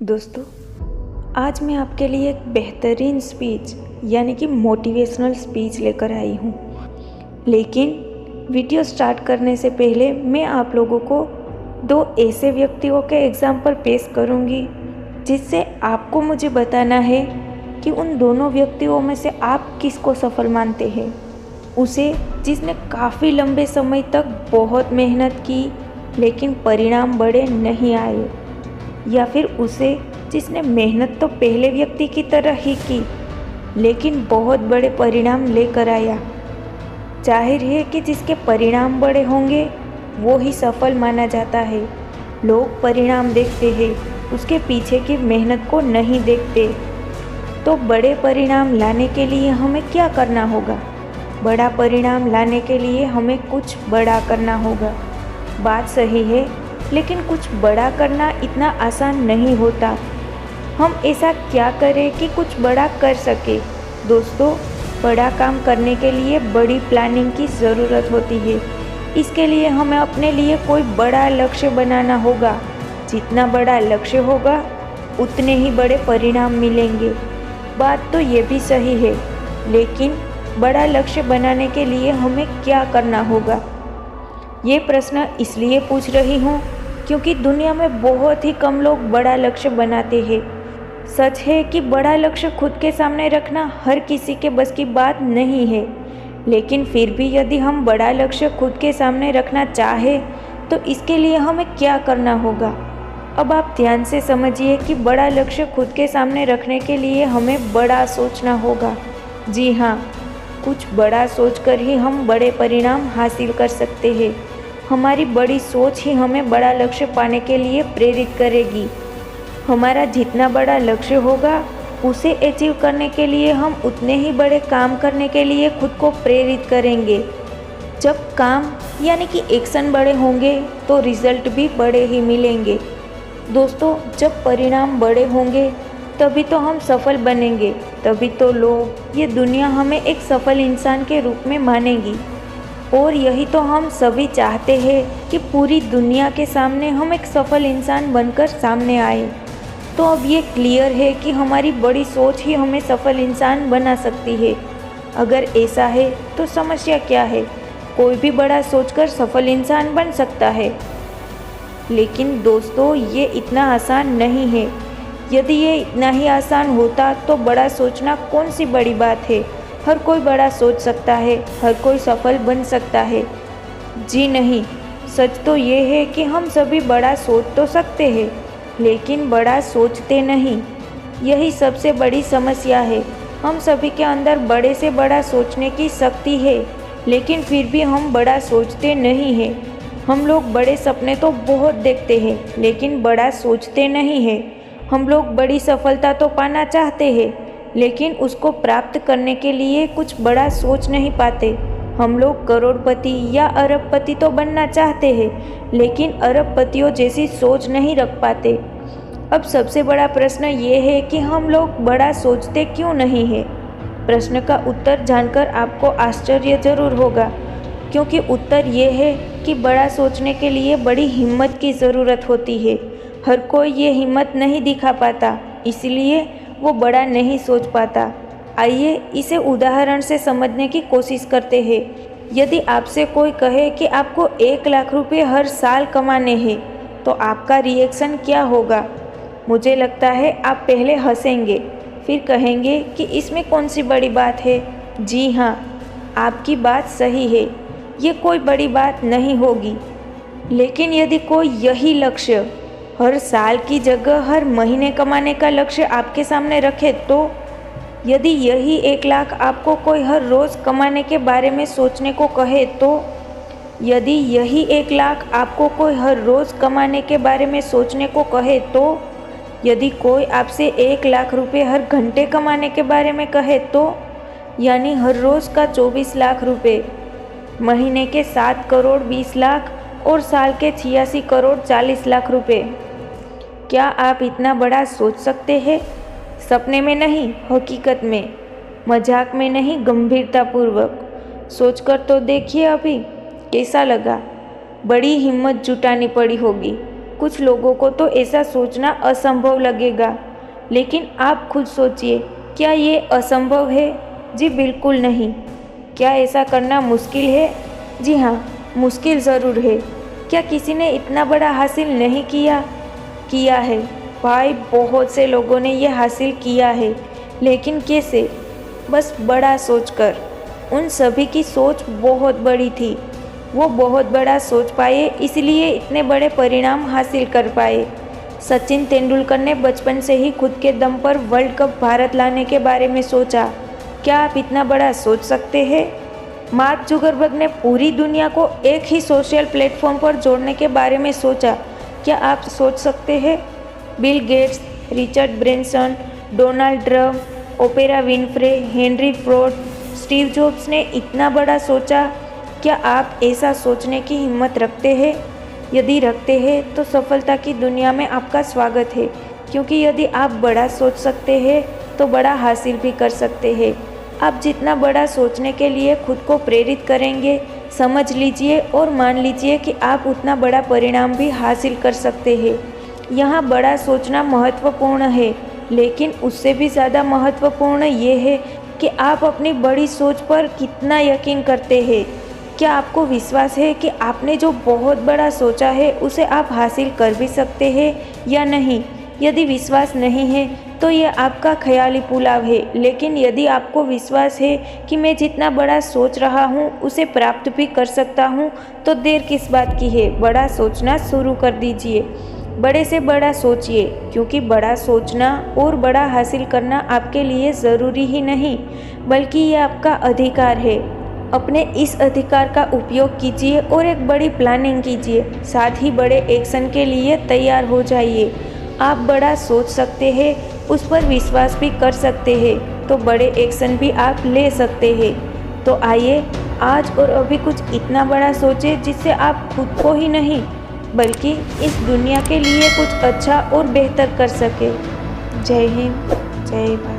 दोस्तों, आज मैं आपके लिए एक बेहतरीन स्पीच यानी कि मोटिवेशनल स्पीच लेकर आई हूँ। लेकिन वीडियो स्टार्ट करने से पहले मैं आप लोगों को दो ऐसे व्यक्तियों के एग्जाम्पल पेश करूँगी जिससे आपको मुझे बताना है कि उन दोनों व्यक्तियों में से आप किसको सफल मानते हैं। उसे जिसने काफ़ी लंबे समय तक बहुत मेहनत की लेकिन परिणाम बड़े नहीं आए, या फिर उसे जिसने मेहनत तो पहले व्यक्ति की तरह ही की लेकिन बहुत बड़े परिणाम लेकर आया। जाहिर है कि जिसके परिणाम बड़े होंगे वो ही सफल माना जाता है। लोग परिणाम देखते हैं, उसके पीछे की मेहनत को नहीं देखते। तो बड़े परिणाम लाने के लिए हमें क्या करना होगा? बड़ा परिणाम लाने के लिए हमें कुछ बड़ा करना होगा। बात सही है, लेकिन कुछ बड़ा करना इतना आसान नहीं होता। हम ऐसा क्या करें कि कुछ बड़ा कर सके? दोस्तों, बड़ा काम करने के लिए बड़ी प्लानिंग की ज़रूरत होती है। इसके लिए हमें अपने लिए कोई बड़ा लक्ष्य बनाना होगा। जितना बड़ा लक्ष्य होगा उतने ही बड़े परिणाम मिलेंगे। बात तो ये भी सही है, लेकिन बड़ा लक्ष्य बनाने के लिए हमें क्या करना होगा? ये प्रश्न इसलिए पूछ रही हूँ क्योंकि दुनिया में बहुत ही कम लोग बड़ा लक्ष्य बनाते हैं। सच है कि बड़ा लक्ष्य खुद के सामने रखना हर किसी के बस की बात नहीं है, लेकिन फिर भी यदि हम बड़ा लक्ष्य खुद के सामने रखना चाहें तो इसके लिए हमें क्या करना होगा? अब आप ध्यान से समझिए कि बड़ा लक्ष्य खुद के सामने रखने के लिए हमें बड़ा सोचना होगा। जी हाँ, कुछ बड़ा सोचकर ही हम बड़े परिणाम हासिल कर सकते हैं। हमारी बड़ी सोच ही हमें बड़ा लक्ष्य पाने के लिए प्रेरित करेगी। हमारा जितना बड़ा लक्ष्य होगा उसे अचीव करने के लिए हम उतने ही बड़े काम करने के लिए खुद को प्रेरित करेंगे। जब काम यानी कि एक्शन बड़े होंगे तो रिजल्ट भी बड़े ही मिलेंगे। दोस्तों, जब परिणाम बड़े होंगे तभी तो हम सफल बनेंगे, तभी तो लोग, ये दुनिया हमें एक सफल इंसान के रूप में मानेगी। और यही तो हम सभी चाहते हैं कि पूरी दुनिया के सामने हम एक सफल इंसान बनकर सामने आए। तो अब ये क्लियर है कि हमारी बड़ी सोच ही हमें सफल इंसान बना सकती है। अगर ऐसा है तो समस्या क्या है? कोई भी बड़ा सोचकर सफल इंसान बन सकता है। लेकिन दोस्तों, ये इतना आसान नहीं है। यदि ये इतना ही आसान होता तो बड़ा सोचना कौन सी बड़ी बात है? हर कोई बड़ा सोच सकता है, हर कोई सफल बन सकता है। जी नहीं, सच तो ये है कि हम सभी बड़ा सोच तो सकते हैं, लेकिन बड़ा सोचते नहीं। यही सबसे बड़ी समस्या है। हम सभी के अंदर बड़े से बड़ा सोचने की शक्ति है, लेकिन फिर भी हम बड़ा सोचते नहीं हैं। हम लोग बड़े सपने तो बहुत देखते हैं, लेकिन बड़ा सोचते नहीं हैं। हम लोग बड़ी सफलता तो पाना चाहते हैं, लेकिन उसको प्राप्त करने के लिए कुछ बड़ा सोच नहीं पाते। हम लोग करोड़पति या अरबपति तो बनना चाहते हैं, लेकिन अरबपतियों जैसी सोच नहीं रख पाते। अब सबसे बड़ा प्रश्न ये है कि हम लोग बड़ा सोचते क्यों नहीं हैं? प्रश्न का उत्तर जानकर आपको आश्चर्य जरूर होगा, क्योंकि उत्तर ये है कि बड़ा सोचने के लिए बड़ी हिम्मत की ज़रूरत होती है। हर कोई ये हिम्मत नहीं दिखा पाता, इसलिए वो बड़ा नहीं सोच पाता। आइए इसे उदाहरण से समझने की कोशिश करते हैं। यदि आपसे कोई कहे कि आपको 1 लाख रुपए हर साल कमाने हैं, तो आपका रिएक्शन क्या होगा? मुझे लगता है आप पहले हंसेंगे, फिर कहेंगे कि इसमें कौन सी बड़ी बात है। जी हाँ, आपकी बात सही है, ये कोई बड़ी बात नहीं होगी। लेकिन यदि कोई यही लक्ष्य हर साल की जगह हर महीने कमाने का लक्ष्य आपके सामने रखे, तो यदि यही 1 लाख आपको कोई हर रोज़ कमाने के बारे में सोचने को कहे, तो यदि यही 1 लाख आपको कोई हर रोज़ कमाने के बारे में सोचने को कहे, तो यदि कोई आपसे 1 लाख रुपए हर घंटे कमाने के बारे में कहे, तो यानी हर रोज़ का 24 लाख रुपए, महीने के 7 करोड़ 20 लाख और साल के 86 करोड़ 40 लाख रुपए। क्या आप इतना बड़ा सोच सकते हैं? सपने में नहीं, हकीकत में। मजाक में नहीं, गंभीरतापूर्वक। सोचकर तो देखिए अभी कैसा लगा। बड़ी हिम्मत जुटानी पड़ी होगी, कुछ लोगों को तो ऐसा सोचना असंभव लगेगा, लेकिन आप खुद सोचिए, क्या ये असंभव है? जी बिल्कुल नहीं। क्या ऐसा करना मुश्किल है? जी हाँ, मुश्किल ज़रूर है। क्या किसी ने इतना बड़ा हासिल नहीं किया है भाई, बहुत से लोगों ने ये हासिल किया है, लेकिन कैसे? बस बड़ा सोचकर। उन सभी की सोच बहुत बड़ी थी, वो बहुत बड़ा सोच पाए, इसलिए इतने बड़े परिणाम हासिल कर पाए। सचिन तेंदुलकर ने बचपन से ही खुद के दम पर वर्ल्ड कप भारत लाने के बारे में सोचा। क्या आप इतना बड़ा सोच सकते हैं? मार्क जुकरबर्ग ने पूरी दुनिया को एक ही सोशल प्लेटफॉर्म पर जोड़ने के बारे में सोचा। क्या आप सोच सकते हैं? Bill Gates, Richard Branson, Donald Trump, opera Winfrey, Henry Ford, Steve jobs ने इतना बड़ा सोचा। क्या आप ऐसा सोचने की हिम्मत रखते हैं? यदि रखते हैं तो सफलता की दुनिया में आपका स्वागत है, क्योंकि यदि आप बड़ा सोच सकते हैं तो बड़ा हासिल भी कर सकते हैं। आप जितना बड़ा सोचने के लिए खुद को प्रेरित करेंगे, समझ लीजिए और मान लीजिए कि आप उतना बड़ा परिणाम भी हासिल कर सकते हैं। यहाँ बड़ा सोचना महत्वपूर्ण है, लेकिन उससे भी ज़्यादा महत्वपूर्ण ये है कि आप अपनी बड़ी सोच पर कितना यकीन करते हैं। क्या आपको विश्वास है कि आपने जो बहुत बड़ा सोचा है उसे आप हासिल कर भी सकते हैं या नहीं? यदि विश्वास नहीं है तो यह आपका ख्याली पुलाव है, लेकिन यदि आपको विश्वास है कि मैं जितना बड़ा सोच रहा हूँ उसे प्राप्त भी कर सकता हूँ, तो देर किस बात की है? बड़ा सोचना शुरू कर दीजिए। बड़े से बड़ा सोचिए, क्योंकि बड़ा सोचना और बड़ा हासिल करना आपके लिए ज़रूरी ही नहीं, बल्कि ये आपका अधिकार है। अपने इस अधिकार का उपयोग कीजिए और एक बड़ी प्लानिंग कीजिए, साथ ही बड़े एक्शन के लिए तैयार हो जाइए। आप बड़ा सोच सकते हैं, उस पर विश्वास भी कर सकते हैं, तो बड़े एक्शन भी आप ले सकते हैं। तो आइए आज और अभी कुछ इतना बड़ा सोचें जिससे आप खुद को ही नहीं बल्कि इस दुनिया के लिए कुछ अच्छा और बेहतर कर सके। जय हिंद, जय भारत।